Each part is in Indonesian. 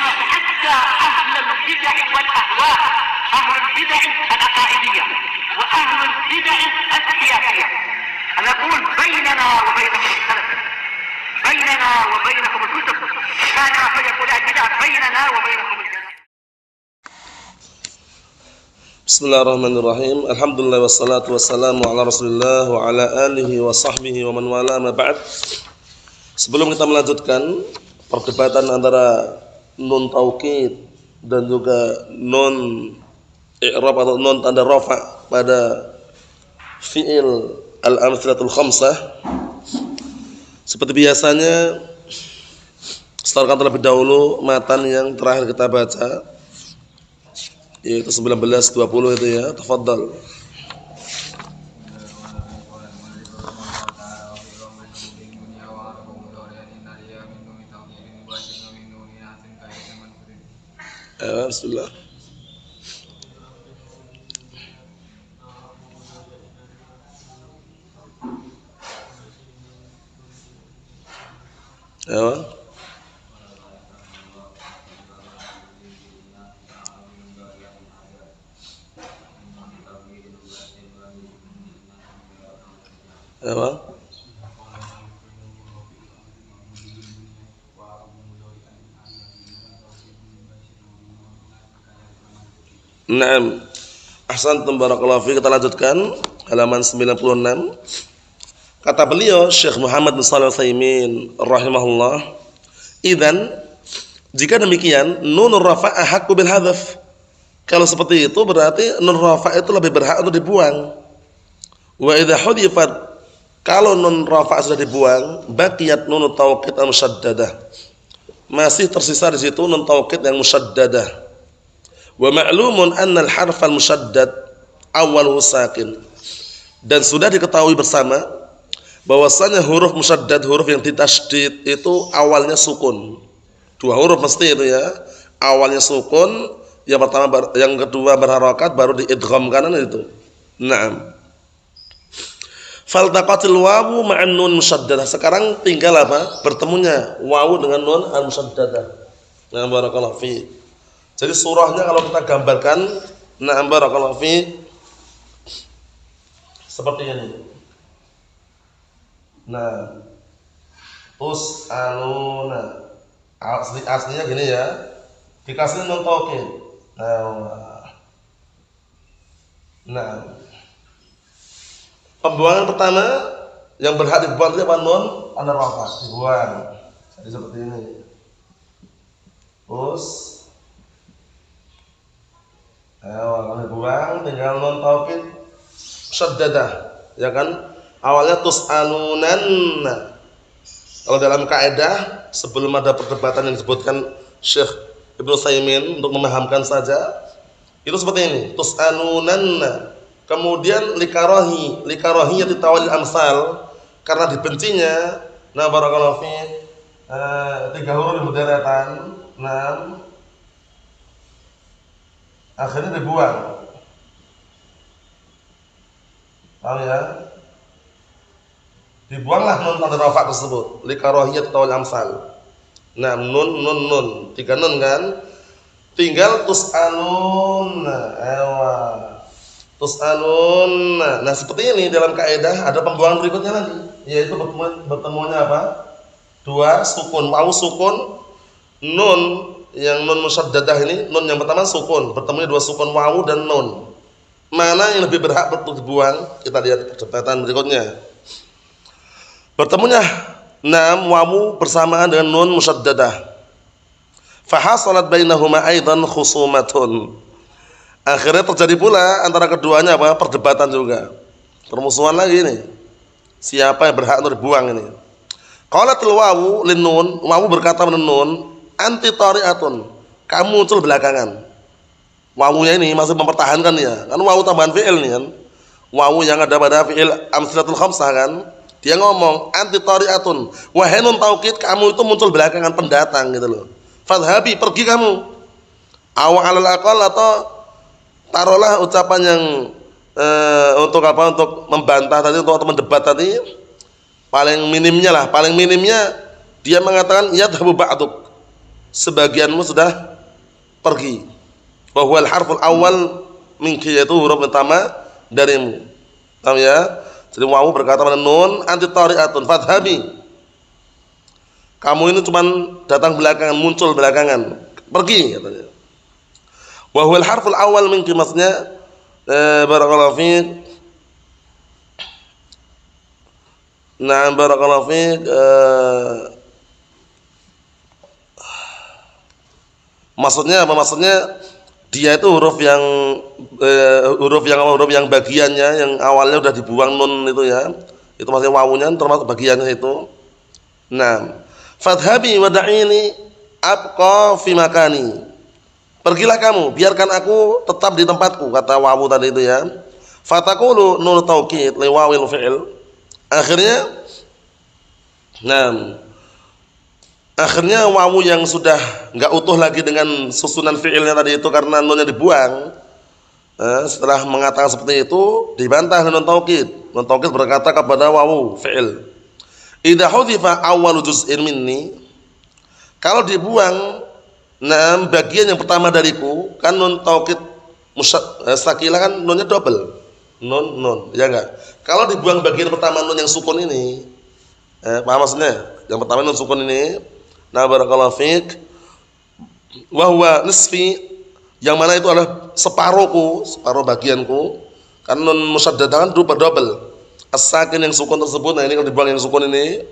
حتى أهل البدع والأهواء، أهل البدع العقائدية وأهل البدع السياسية. أنا أقول بيننا وبينكم السلف، بيننا وبينكم الكتب، كان فيقول البدع بيننا وبينكم الجنة. Bismillahirrahmanirrahim. Alhamdulillah wassalatu wassalamu ala Rasulillah wa ala alihi wa sahbihi wa man wala ma ba'd. Sebelum kita melanjutkan perdebatan antara nun taukid dan juga nun i'rab atau nun tanda rafa pada fi'il al-amthilatul khamsah, seperti biasanya setelahkan terlebih dahulu matan yang terakhir kita baca, yaitu 19-20 itu ya. Tafadhal. Bismillah. Naam. Ahsantum barakallahu fiik. Kita lanjutkan halaman 96. Kata beliau Syekh Muhammad bin Shalih Al-Utsaimin rahimahullah, "Idzan, jika demikian nunur rafa' haqqu bil hadzf." Kalau seperti itu berarti nun rafa' itu lebih berhak untuk dibuang. Wa idza hudifat, kalau nun rafa' sudah dibuang, baqiyat nun taukid al-musyaddadah. Masih tersisa di situ nun taukid yang musyaddadah. Wa ma'lumun anna al-harf al-musyaddad awwaluhu sakin. Dan sudah diketahui bersama bahwasanya huruf musyaddad, huruf yang ditasydid itu awalnya sukun. Dua huruf mesti itu ya. Awalnya sukun, yang pertama yang kedua berharakat, baru diidgham kanan itu. Naam. Faltaqatil wawu ma'an nun musyaddadah. Sekarang tinggal apa? Bertemunya wawu dengan nun al-musyaddadah. Nah, barakallahu fi. Jadi surahnya kalau kita gambarkan, na'am barakallahu fi, seperti ini. Nah, tus'aluna. Aslinya gini ya. Dikasih nun taukid. Nah. Pembuangan pertama yang berhak dibuang itu apa? Nun tanda rafa, dibuang. Jadi seperti ini. Kalau dibuang tinggal nun taukid syaddadah, ya kan? Awalnya tus'alunan. Kalau dalam kaidah sebelum ada perdebatan yang disebutkan Syekh Ibnu Utsaimin untuk memahamkan saja, itu seperti ini, tus'alunan. Kemudian likarahiyati tawalil amsal, karena dibencinya, nah barakallahu fi, tiga huruf berderet-deretan, akhirnya dibuang. Paham ya? Dibuanglah nun tanda rafa' tersebut, likarahiyat tawal amsal. Nah, nun, tiga nun kan? Tinggal tus'alun. Tus'alun. Nah, seperti ini dalam kaidah ada pembuangan berikutnya lagi, yaitu bertemunya apa? Dua sukun, wawu sukun, nun. Yang nun musyaddadah ini, nun yang pertama sukun, bertemunya dua sukun, wawu dan nun. Mana yang lebih berhak untuk dibuang? Kita lihat perdebatan berikutnya. Bertemunya wawu bersamaan dengan nun musyaddadah. Fahasalat bainahuma aidan khusumatun. Akhirnya terjadi pula antara keduanya apa? Perdebatan juga. Permusuhan lagi ini. Siapa yang berhak untuk dibuang ini? Qalatil wawu lin nun, wawu berkata pada nun, anti tari'atun, kamu muncul belakangan. Wawunya ini masih mempertahankan ya, kan wawu tambahan fi'il nih kan, wawu yang ada pada fi'il amtsilatul khamsah kan, dia ngomong anti tari'atun, wahai nun taukid, kamu itu muncul belakangan, pendatang gitu loh. Fadhabi, pergi kamu. Awal alal aqal, atau taruhlah ucapan yang untuk apa, untuk membantah tadi, untuk mendebat tadi, paling minimnya dia mengatakan yadhabu ba'duk, sebagianmu sudah pergi. Wa huwal harful awal minki, yaitu huruf pertama darimu. Paham ya? Jadi wawu berkata pada nun, anti tari'atun fadhhabi. Kamu ini cuman datang belakangan, muncul belakangan, pergi katanya. Wa huwal harful awal minki, maksudnya barakallahu fiik. Nah, barakallahu fiik, maksudnya apa? Maksudnya dia itu huruf yang bagiannya yang awalnya udah dibuang nun itu ya. Itu maksudnya wawunya termasuk bagiannya itu. Nah, fadhhabi wada'ini abqa fi makani. Pergilah kamu, biarkan aku tetap di tempatku, kata wawu tadi itu ya. Fataqulu nun taukid li wawil fi'il. Akhirnya wawu yang sudah enggak utuh lagi dengan susunan fi'ilnya tadi itu karena nunnya dibuang. Setelah mengatakan seperti itu dibantah nun taukid. Nun taukid berkata kepada wawu fi'il, idza hudhifa awwalu juz'in minni, kalau dibuang bagian yang pertama dariku, kan nun taukid sakilah kan nunnya double. Nun ya enggak? Kalau dibuang bagian pertama nun yang sukun ini, paham maksudnya? Yang pertama nun sukun ini, nah barakallahu fiik, wa huwa nisfi, yang mana itu adalah separuhku, separuh bagianku. Kan nun musyaddadah kan double. As-sakin yang sukun tersebut, nah ini kalau dibuang yang sukun ini,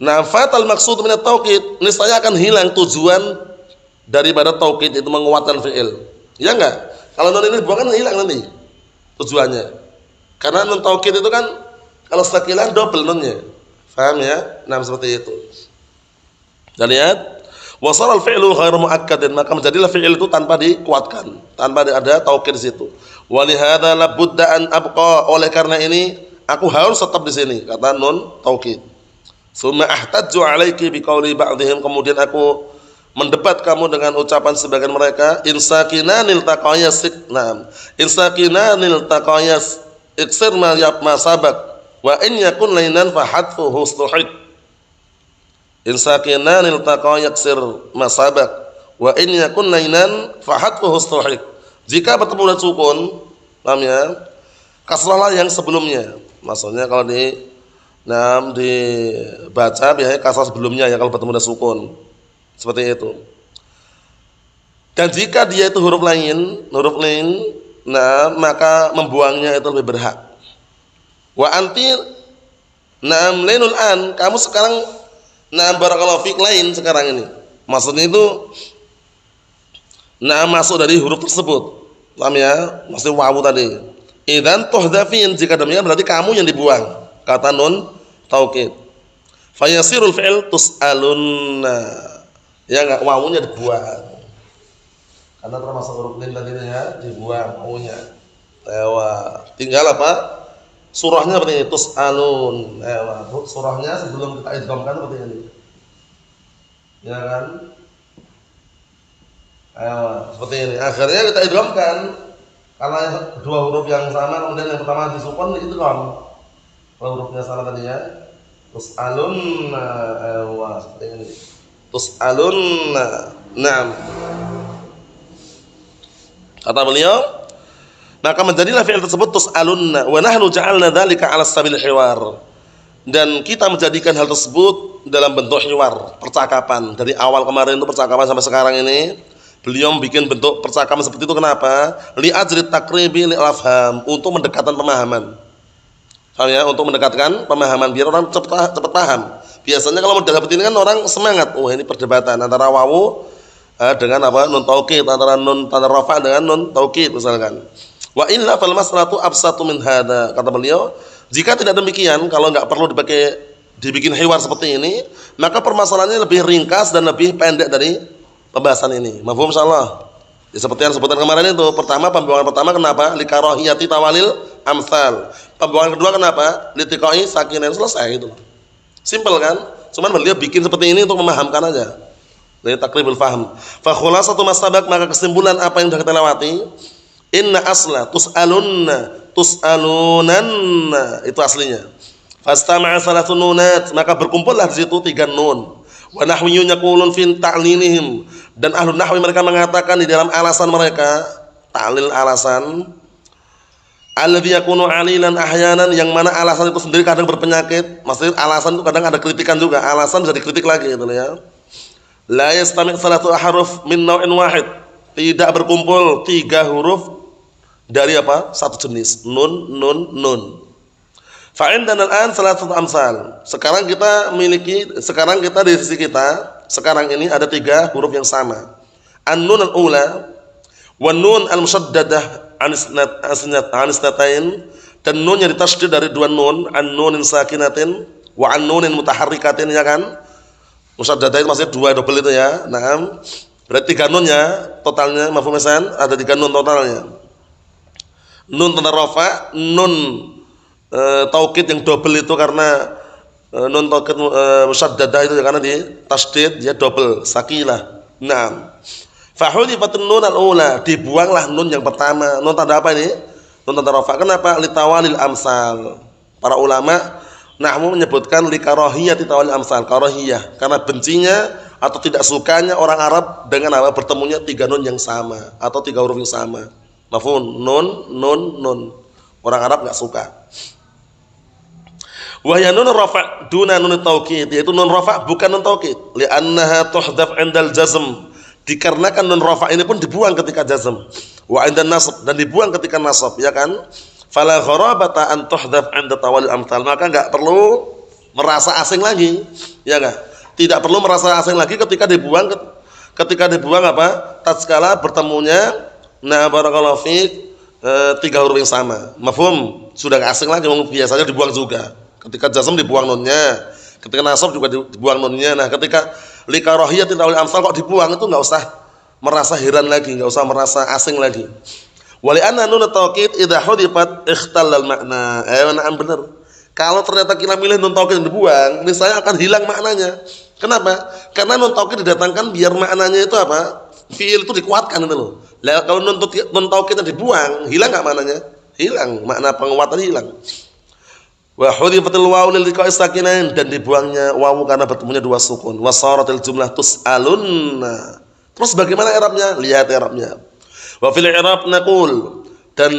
nah fatal maksud min at-taukid, niscaya akan hilang tujuan daripada taukid itu menguatkan fi'il. Ya enggak? Kalau nun ini dibuang kan hilang nanti tujuannya. Karena nun taukid itu kan kalau sakilah double nunnya. Paham ya? Nah seperti itu. Dan lihat, wasal al-fi'lu ghairu muakkadin, maka menjadilah fi'il itu tanpa dikuatkan, tanpa ada taukid di situ. Wa li hadza la budda an abqa, oleh karena ini aku harus tetap di sini, kata nun taukid. Summa ahtajju 'alaiki biqauli ba'dihim, kemudian aku mendebat kamu dengan ucapan sebagian mereka, insakinanil taqayas, nah insakinanil taqayas iksir ma sabaq wa in yakun lainan fa hadfu hustuhid. Insakinanil taqayas iksir ma sabaq wa in yakun lainan fa hadfu hustuhid. Jika bertemu dengan sukun, paham ya, kasrahlah yang sebelumnya. Maksudnya kalau dibaca biasanya kasrah sebelumnya ya kalau bertemu dengan sukun. Seperti itu. Dan jika dia itu huruf lain, nah maka membuangnya itu lebih berhak. Wa anti lainul an, kamu sekarang barakallahu fik lain sekarang ini. Maksudnya itu masuk dari huruf tersebut. Paham ya? Maksudnya wawu tadi. Idzan tuhdafin, jika demikian berarti kamu yang dibuang. Kata nun taukid. Fayasirul fi'il tus'alunna. Ya enggak, wawunya dibuang. Karena termasuk huruf lin tadi ya, dibuang wawunya. Tinggal apa? Surahnya seperti ini, tus'alun. Surahnya sebelum kita idghamkan seperti ini. Ya kan? Seperti ini. Akhirnya kita idghamkan karena dua huruf yang sama, kemudian yang pertama disukun idgham. Kalau hurufnya salah tadi ya. Tus'alun, seperti ini. Tus'alunna. Naam. Kata beliau, maka menjadilah fi'il tersebut tus'alunna wa nahnu ja'alna dzalika 'ala sabil hiwar. Dan kita menjadikan hal tersebut dalam bentuk hiwar, percakapan. Dari awal kemarin itu percakapan sampai sekarang ini, beliau bikin bentuk percakapan seperti itu kenapa? Li ajri taqribi li afham, untuk mendekatkan pemahaman. Paham ya? Untuk mendekatkan pemahaman biar orang cepat paham. Biasanya kalau model seperti ini kan orang semangat. Oh, ini perdebatan antara wawu dengan apa? Nun taukid, antara nun tanda rafa dengan nun taukid misalkan. Wa illa fal mas'alatu absatu min hadza. Kata beliau, jika tidak demikian, kalau enggak perlu dibikin hiwar seperti ini, maka permasalahannya lebih ringkas dan lebih pendek dari pembahasan ini. Mafhum insyaallah. Ya, seperti yang disebutkan kemarin itu. Pertama, pembuangan pertama kenapa? Li karahiyati tawalil amsal. Pembuangan kedua kenapa? Li tiqai sakinain, selesai itu. Simpel kan? Cuman beliau bikin seperti ini untuk memahamkan aja. Dari takribul faham. Fa khulasatu masabaq, maka kesimpulan apa yang sudah kita lewati, inna asla tus'alunanna, itu aslinya. Fastama'a salatun nunat, maka berkumpullah di situ 3 nun. Wa nahwiyun yaqulun fi ta'lilihim, dan ahlu nahwi mereka mengatakan di dalam alasan mereka, ta'lil alasan, alladzi yakunu alilan ahyanan, yang mana alasan itu sendiri kadang berpenyakit. Maksudnya alasan itu kadang ada kritikan juga, alasan bisa dikritik lagi gitu ya. La yastami' salatu ahruf min naw'in wahid, tidak berkumpul 3 huruf dari apa? Satu jenis. Nun, nun, nun. Fa indana al-an salasatu amsal. Sekarang kita di sisi kita sekarang ini ada 3 huruf yang sama. An-nun al-ula wa nun al-musaddadah anisnatain, dan nun yang ditasydid dari 2 nun, an-nunin sakinatin wa an-nunin mutaharrikatin, ya kan? Musaddadah itu maksudnya 2 double itu ya. Naam. Berarti 3 nunnya totalnya, mafhum hasan, ada 3 nun totalnya. Nun tanda rafa, nun taukid yang double itu karena nun taukid musaddadah itu karena di tasydid dia double sakilah. Naam. Fa hudifatun nun al-ula, dibuanglah nun yang pertama. Nun tanda apa ini? Nun tanda rafa. Kenapa? Litawalil amsal. Para ulama nahwu menyebutkan li karahiyati tawalil amsal, karahiyah karena bencinya atau tidak sukanya orang Arab dengan apa? Bertemunya 3 nun yang sama atau 3 huruf yang sama. Mafhum? Nun, nun, nun. Orang Arab enggak suka. Wa ya nun rafa' duna nun taukid, yaitu nun rafa' bukan nun taukid. Li'annaha tuhdaf 'indal jazm. Dikarenakan nun rafa' ini pun dibuang ketika jazm. Wa 'indan nasb, dan dibuang ketika nasab, ya kan? Fala gharabata an tuhdaf 'inda tawalil amthal. Maka enggak perlu merasa asing lagi, ya enggak? Tidak perlu merasa asing lagi ketika dibuang apa? Tatkala bertemunya barakallahu fiik 3 huruf yang sama. Mafhum? Sudah enggak asing lagi, biasanya dibuang juga. Ketika jazm dibuang nunnya, ketika nasab juga dibuang nunnya. Nah, ketika li karahiyatin tawalil amthal kok dibuang, itu enggak usah merasa heran lagi, enggak usah merasa asing lagi. Wali anna nun taukid idza hudifat ikhtallal makna. Na'am, benar. Kalau ternyata kita milih nun taukid dibuang, niscaya akan hilang maknanya. Kenapa? Karena nun taukid didatangkan biar maknanya itu apa? Fi'il itu dikuatkan itu loh. Lah kalau nun taukidnya dibuang, hilang enggak maknanya? Hilang, makna penguatan hilang. Wa hudifatil wawu lil liqa'i sakinain, dan dibuangnya wawu karena bertemunya 2 sukun. Wa saratil jumlah tus'alunna. Terus bagaimana i'rabnya? Lihat i'rabnya. Wa fil i'rab naqul, dan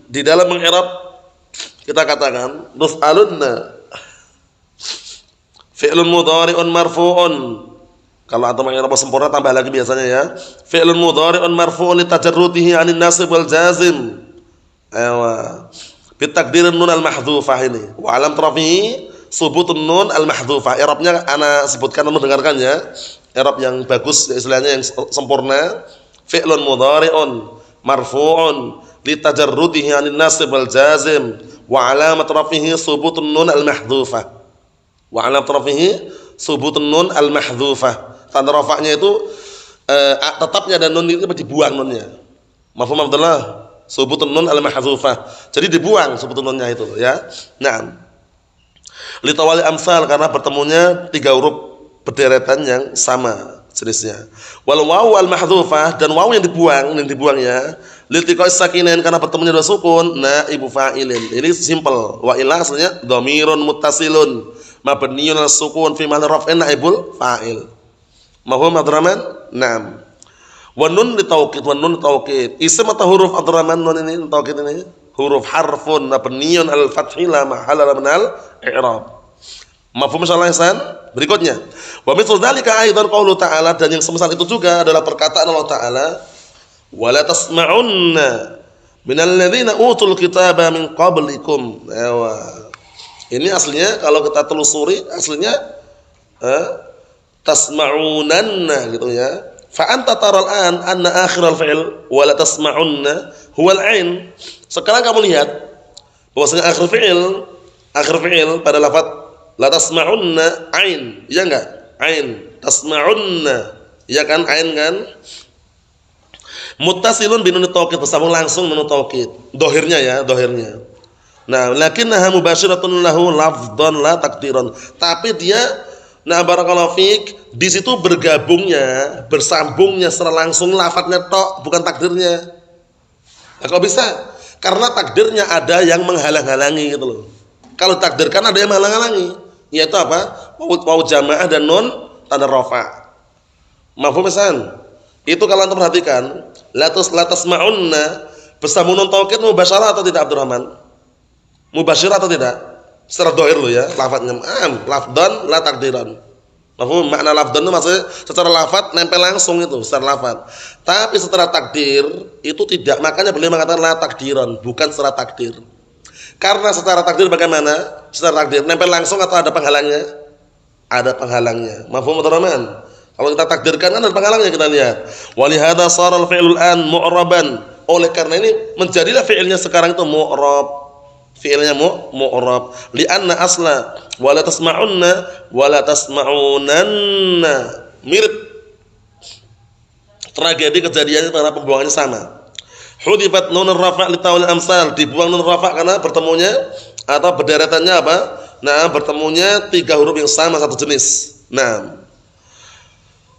di dalam mengi'rab kita katakan tus'alunna fi'lun mudhari'un marfu'un. Kalau antum mengi'rab sempurna tambah lagi biasanya ya. Fi'lun mudhari'un marfu'un li tajarrutihi 'anil nasib wal jazim. Bitakdirin nun al-mahdhufah ini. Wa alam rafihi subutun nun al-mahdhufah. I'rabnya ana sebutkan, anda dengarkan ya. I'rab yang bagus, istilahnya yang sempurna. Fi'lun mudhari'un marfu'un li tajarrutihi 'anil nasib wal jazim wa alamat rafihi subutun nun al-mahdhufah. Wa alamat rafihi subutun nun al-mahdhufah. Tanda rafa'nya itu tetapnya dan nun itu dibuang nunnya. Mafhum Abdullah? Subutun nun al-mahdhufah. Jadi dibuang subutun nunnya itu ya. Naam. Li tawali amsal, karena bertemunya 3 huruf berderetan yang sama jenisnya. Wal wawu al-mahdhufah, dan wawu yang dibuang ya. Liltiqa'i sakinain, karena bertemunya 2 sukun, naibu fa'ilin. Ini simple. Wa ila aslinya dhamirun muttasilun mabniun al-sukun fi mahalli raf'in naibul fa'il. Mafhum Abdurrahman? Naam. Wa nun litaukid, wa nun taukid. Isim atau huruf Abdurrahman? Nun ini taukid ini huruf harfun mabniun al-fathi la mahalla min al-i'rab. Mafhum insyaallah Hasan? Berikutnya, wa mithlu dzalika aidan qaulu ta'ala, dan yang semisal itu juga adalah perkataan Allah Ta'ala, wa la tasma'unna minal ladzina utul kitaba min qablikum. Ini aslinya kalau kita telusuri aslinya tasma'unanna gitu ya. Fa anta taral an anna akhiral fi'il wa la tasma'unna huwal ain. Sekarang kamu lihat bahwasanya akhir fi'il pada lafaz la tasma'unna ain, ya enggak? Ain, tasma'unna, ya kan? Ain kan? Muttasilun bi nun taukid, bersambung langsung nun taukid. Dohirnya ya, dohirnya. Nah, lakinnaha mubasyiratun lahu lafdhan la takdiran. Tapi dia barakallahu fiik, di situ bersambungnya secara langsung lafadznya tok, bukan takdirnya. Nah, kok bisa? Karena takdirnya ada yang menghalang-halangi gitu loh. Kalau takdir kan ada yang menghalang-halangi, yaitu apa? Wawu jamaah dan nun tanda rafa. Mafhum misan? Itu kalau antum perhatikan, la tasma'unna bersama nun taukid mubasyarah atau tidak Abdurrahman? Mubasyarah atau tidak? Secara dohir lo ya, lafadznya lafdan la takdiran. Mafhum? Makna lafdan itu maksudnya secara lafadz nempel langsung itu secara lafadz. Tapi secara takdir itu tidak. Makanya beliau mengatakan la takdiran, bukan secara takdir. Karena secara takdir bagaimana? Secara takdir nempel langsung atau ada penghalangnya? Ada penghalangnya. Mafhum Abdurrahman? Kalau kita takdirkan kan ada penghalangnya, kita lihat. Walihada sharal fi'lul an mu'raban. Oleh karena ini menjadilah fi'ilnya sekarang itu mu'rab. Fi'ilnya mu'rab. Li'anna asla wala tasma'unna wala tasma'unanna. Mirip tragedi kejadiannya karena pembuangannya sama. Hudifat nun rafa' li tawil amsal, dibuang nun rafa' karena bertemunya atau berderetannya apa? Nah, bertemunya 3 huruf yang sama satu jenis. Nah,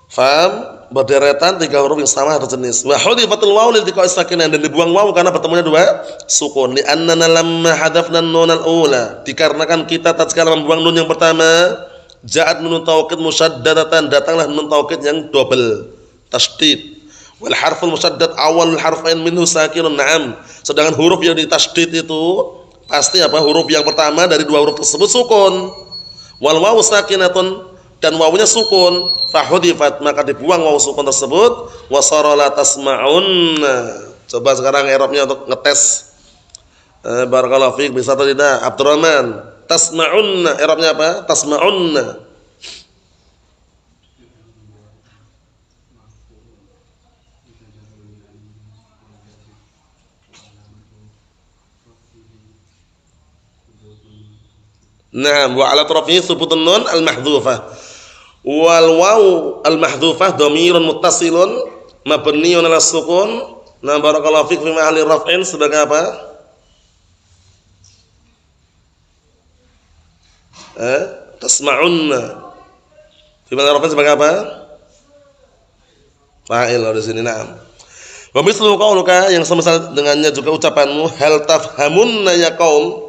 faham? Berderetan 3 huruf yang sama satu jenis. Wa hudifatul waw lil tiqa'i sakinan, dan dibuang waw karena bertemunya 2 sukun. Li annana lamma hadafna nun al-ula, dikarenakan kita tatkala membuang nun yang pertama, ja'at nun taukid musyaddadatan, datanglah nun taukid yang double tasydid. Wal harful musyaddad awal harfain minhu sakinun, na'am. Sedangkan huruf yang ditasydid itu pasti apa? Huruf yang pertama dari 2 huruf tersebut sukun. Wal wawu sakinatun, dan wawunya sukun, fahudifat, maka dibuang wawu sukun tersebut. Wasara la tasma'unna. Coba sekarang i'rabnya untuk ngetes. Barakallahu fiik, bisa atau tidak Abdurrahman? Tasma'unna, i'rabnya apa? Tasma'unna. Naam, wa ala rafihi thubutun nun al-mahdhufah. Wal waw al-mahdhufah dhamirun muttasilun mabniun 'ala sukun. Nah, barakallahu fiik, fi mahalli raf'in sebagai apa? Tasma'unna. Fi mahalli raf'in sebagai apa? Fa'il di sini, na'am. Wa mithlu qauluka, yang semisal dengannya juga ucapanmu, hal tafhamunna ya qaum,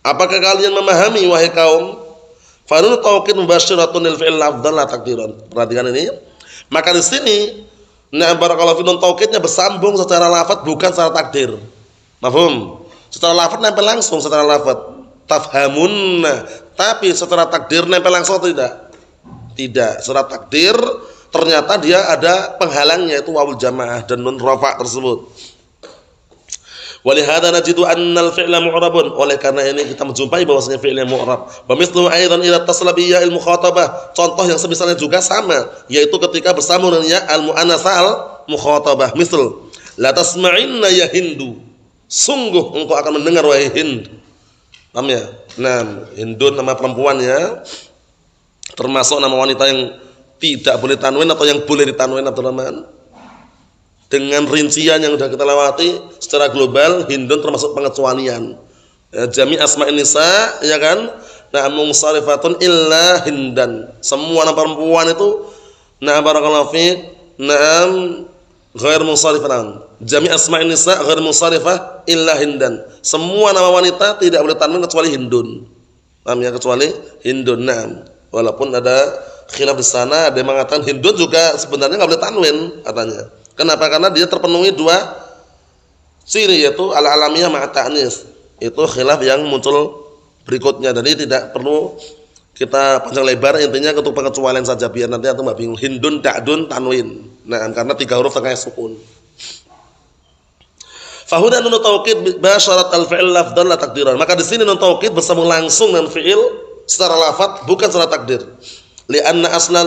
apakah kalian memahami wahai kaum? Fa nun taukid mubasyiratun lil fi'il afdal la takdiran. Perhatikan ini. Maka di sini na barakallahu fi nun taukidnya bersambung secara lafaz bukan secara takdir. Mafhum? Secara lafaz nempel langsung secara lafaz. Tafhamunna. Tapi secara takdir nempel langsung atau tidak? Tidak. Secara takdir ternyata dia ada penghalangnya, itu wawul jamaah dan nun rafa' tersebut. Walihada najidu annal fi'la mu'rabun. Oleh karena ini kita menjumpai bahwasanya fi'ilnya mu'rab. Wa mithlu aidan idza tasala bi ya'il mukhatabah. Contoh yang semisalnya juga sama, yaitu ketika bersambung dengan ya al muannats al mukhatabah. Misal la tasma'inna ya Hindu. Sungguh engkau akan mendengar wahai Hind. Paham ya? Nah, Hindun nama perempuannya, termasuk nama wanita yang tidak boleh tanwin atau yang boleh ditanwin, Abdurrahman. Dengan rincian yang sudah kita lewati secara global, Hindun termasuk pengecualian. Ya, jami asma'in nisa, ya kan? Nah, munsarifatun illa Hindan. Semua nama perempuan itu, nah barakallahu fiik, na'am ghair munsarifatan. Jami asma'in nisa ghair munsarifah illa Hindan. Semua nama wanita tidak boleh tanwin kecuali Hindun. Paham ya? Kecuali Hindun. Nah, walaupun ada khilaf di sana, ada yang mengatakan Hindun juga sebenarnya enggak boleh tanwin katanya. Kenapa? Karena dia terpenuhi 2 ciri, yaitu al-alamiyah ma'a ta'nis. Itu khilaf yang muncul berikutnya. Jadi tidak perlu kita panjang lebar, intinya untuk pengecualian saja biar nanti antum enggak bingung. Hindun, da'dun, tanwin. Nah, karena 3 huruf tengahnya sukun. Fahuda nun taukid basyarat al-fi'il lafdhan la takdiran. Maka di sini nun taukid bersambung langsung dengan fi'il secara lafaz bukan secara takdir. Lianna asla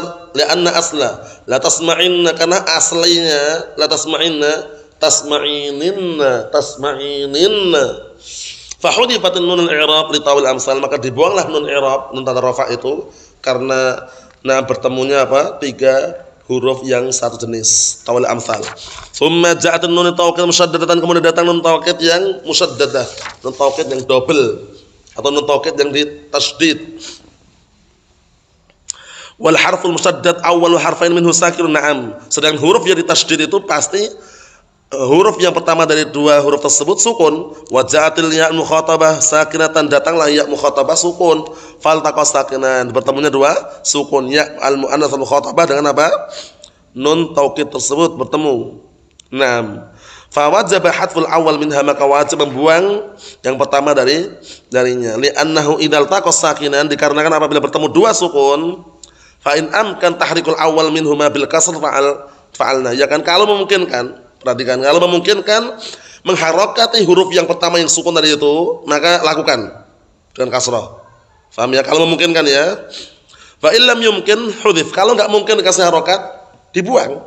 la tasma'inna, karena aslinya la tasma'ininna fa hudifatin nun al-i'rab li tawil amsal, maka dibuanglah nun i'rab, nun tanda rafa' itu karena bertemunya apa? 3 huruf yang satu jenis, tawil amsal. Tsumma ja'at nun taukid musyaddadatan, kemudian datang nun taukid yang musyaddadah, nun taukid yang double atau nun taukid yang ditasydid. Wal harful musaddad awwalu harfain minhu sakinun, na'am. Sedangkan huruf yang ditasydid itu pasti huruf yang pertama dari dua huruf tersebut sukun, wa ja'atil ya mukhatabah sakinatan, datanglah ya mukhatabah sukun, faltaqa sakinan, bertemunya dua sukun, ya al muannats al mukhatabah dengan apa? Nun taukid tersebut bertemu. Naam. Fa wajaba hadful awal minha, maka wajib membuang yang pertama darinya. Li'annahu idzal taqa sakinan, dikarenakan apabila bertemu dua sukun, fa in amkan tahrikul awal minhuma bil kasr fa'alna. Ya kan, kalau memungkinkan, perhatikan, kalau memungkinkan mengharokati huruf yang pertama yang sukun tadi itu, maka lakukan dengan kasrah. Paham ya? Kalau memungkinkan ya. Fa illam yumkin hudhif. Kalau enggak mungkin dikasih harokat, dibuang.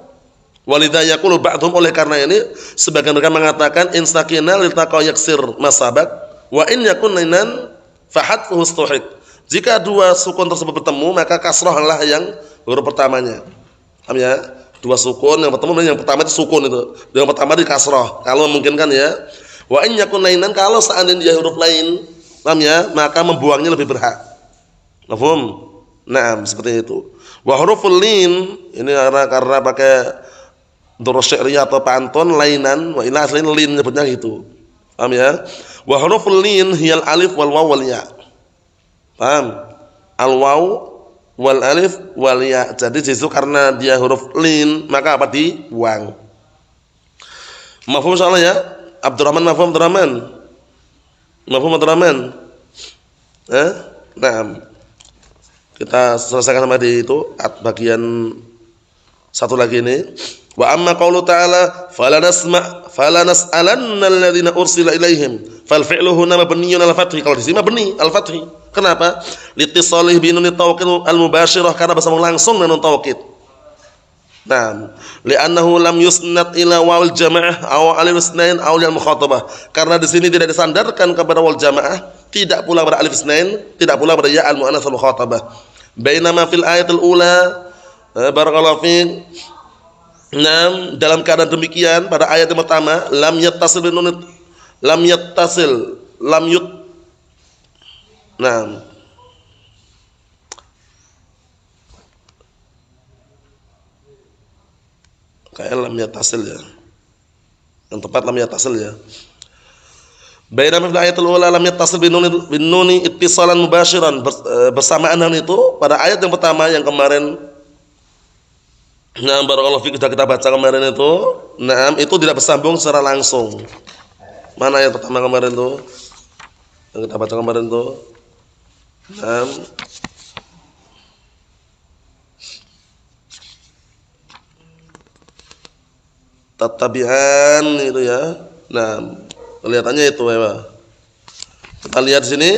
Walidha yaqulu ba'dhum, oleh karena ini sebagian mereka mengatakan in sakina litaqa yaksir masabak wa in yakun lainan fa hadfuhu istuhik. Jika dua sukun tersebut bertemu, maka kasrahlah yang huruf pertamanya. Paham ya? Dua sukun yang bertemu, yang pertama itu sukun itu. Yang pertama di kasrah kalau memungkinkan ya. Wa in yakun lainan, kalau seandainya dia huruf lain, paham ya, maka membuangnya lebih berhak. Mafhum? Naam, seperti itu. Wa huruful lin, ini karena pakai durus syi'riyah atau pantun lainan, wa ila aslin lin nyebutnya gitu. Paham ya? Wa huruful lin hiyal alif wal waw wal ya. Paham? Al waw wal alif wal ya. Jadi justru karena dia huruf lin, maka apa? Dibuang. Mafhum insyaallah ya? Abdurrahman, mafhum Abdurrahman? Mafhum Abdurrahman? Naam. Kita selesaikan sama di itu bagian satu lagi ini. Wa amma qaulu ta'ala falanas'alanna alladziina ursila ilaihim, fal fi'lu huna mabniyyun al fathi. Kalau di sini mabni al fathi. Kenapa? Litissalih bi nun taukid al mubashirah, karena bersambung langsung dengan nun taukid. Naam, li'annahu lam yusnad ila wawil jamaah aw alif isnain aw al mukhatabah. Karena di sini tidak disandarkan kepada wal jamaah, tidak pula pada alif isnain, tidak pula pada ya al muannats al mukhatabah. Bainama fil ayatil ula barakallahu fiik. Naam, dalam keadaan demikian pada ayat yang pertama lam yattasil bin nun, lam yattasil, lam yut. Naam. Kayak lam yattasil ya. Yang tepat lam yattasil ya. Bainama fil ayatil ula lam yattasil bin nuni ittisalan mubasyiran, bersamaan dengan itu pada ayat yang pertama yang kemarin. Nah, barakallahu fiik, sudah kita baca kemarin itu. Naam, itu tidak bersambung secara langsung. Mana ayat pertama kemarin itu? Yang kita baca kemarin itu. Naam. Tattabi'an itu ya. Nah, kelihatannya itu ya. Kita lihat di sini.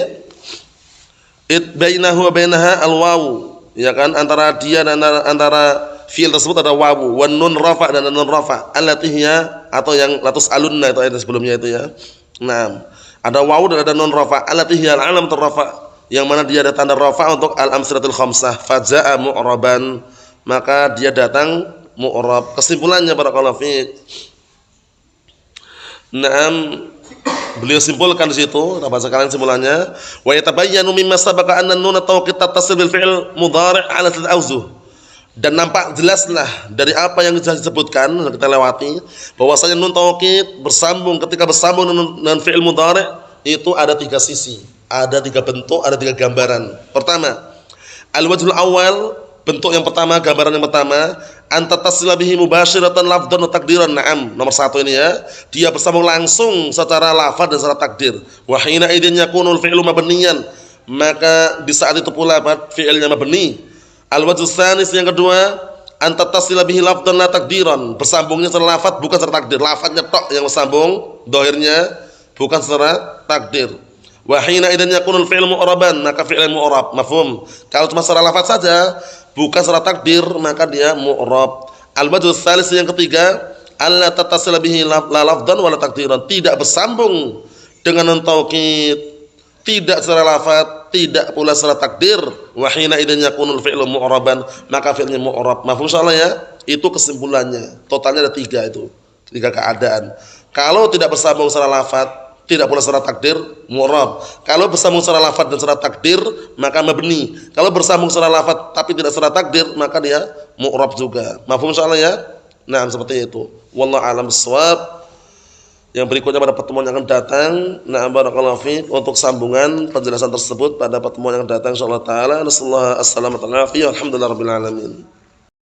It bainahu wa bainaha al-wawu. Ya kan, antara dia dan antara fi'il tersebut ada wawu, wan nun rafa dan nun rafa, allati hiya, atau yang latus alunna itu ayat sebelumnya itu ya. Nah, ada wawu dan ada nun rafa, allati hiya al-alam rafa, yang mana dia ada tanda rafa untuk al-amsalatul khamsah, fajaa mu'raban, maka dia datang mu'rab. Kesimpulannya barakallahu fiik. Naam, beliau simpulkan di situ, kita baca kalian simpulannya. Wa yatabayyanu mimma sabaqa anna nun tawqit tattasil bil fi'l mudhari' ala thalath awjuh. Dan nampak jelaslah dari apa yang sudah disebutkan, kita lewati, bahwasanya nun taukid bersambung, ketika bersambung dengan fi'il mudhari' itu ada tiga sisi, ada tiga bentuk, ada tiga gambaran. Pertama, al-wajhul awal, bentuk yang pertama, gambaran yang pertama, antatasila bihi mubashiratan lafdhan wa takdiran. Naam, nomor satu ini ya, dia bersambung langsung secara lafaz dan secara takdir. Wa hina idzin yakunul fi'lu mabniyan, maka di saat itu pula fi'ilnya mabni. Al-wajh tsanis, yang kedua, antatasila bihi lafdhan la takdiran, bersambungnya secara lafaz bukan secara takdir, lafaznya tok yang bersambung, dhahirnya bukan secara takdir. Wa hina idzin yakunul fi'lu mu'raban, maka fi'il mu'rab. Mafhum? Kalau cuma secara lafaz saja bukan secara takdir, maka dia mu'rab. Al-wajh tsalis, yang ketiga, alla tatasila bihi la lafdhan wa la takdiran, tidak bersambung dengan nun taukid, tidak secara lafaz, tidak pula secara takdir. Wa hina idzin yakunul fi'lu mu'raban, maka fi'ilnya mu'rab. Mafhum insyaallah ya? Itu kesimpulannya. Totalnya ada tiga itu. Tiga keadaan. Kalau tidak bersambung secara lafaz, tidak pula secara takdir, mu'rab. Kalau bersambung secara lafaz dan secara takdir, maka mabni. Kalau bersambung secara lafaz tapi tidak secara takdir, maka dia mu'rab juga. Mafhum insyaallah ya? Nah, seperti itu. Wallahu a'lam bissawab. Yang berikutnya pada pertemuan yang akan datang, na'am barakallahu fiik, untuk sambungan penjelasan tersebut pada pertemuan yang datang insyaallah taala. Nasallahu alaihi wasallam. Alhamdulillahirabbil alamin.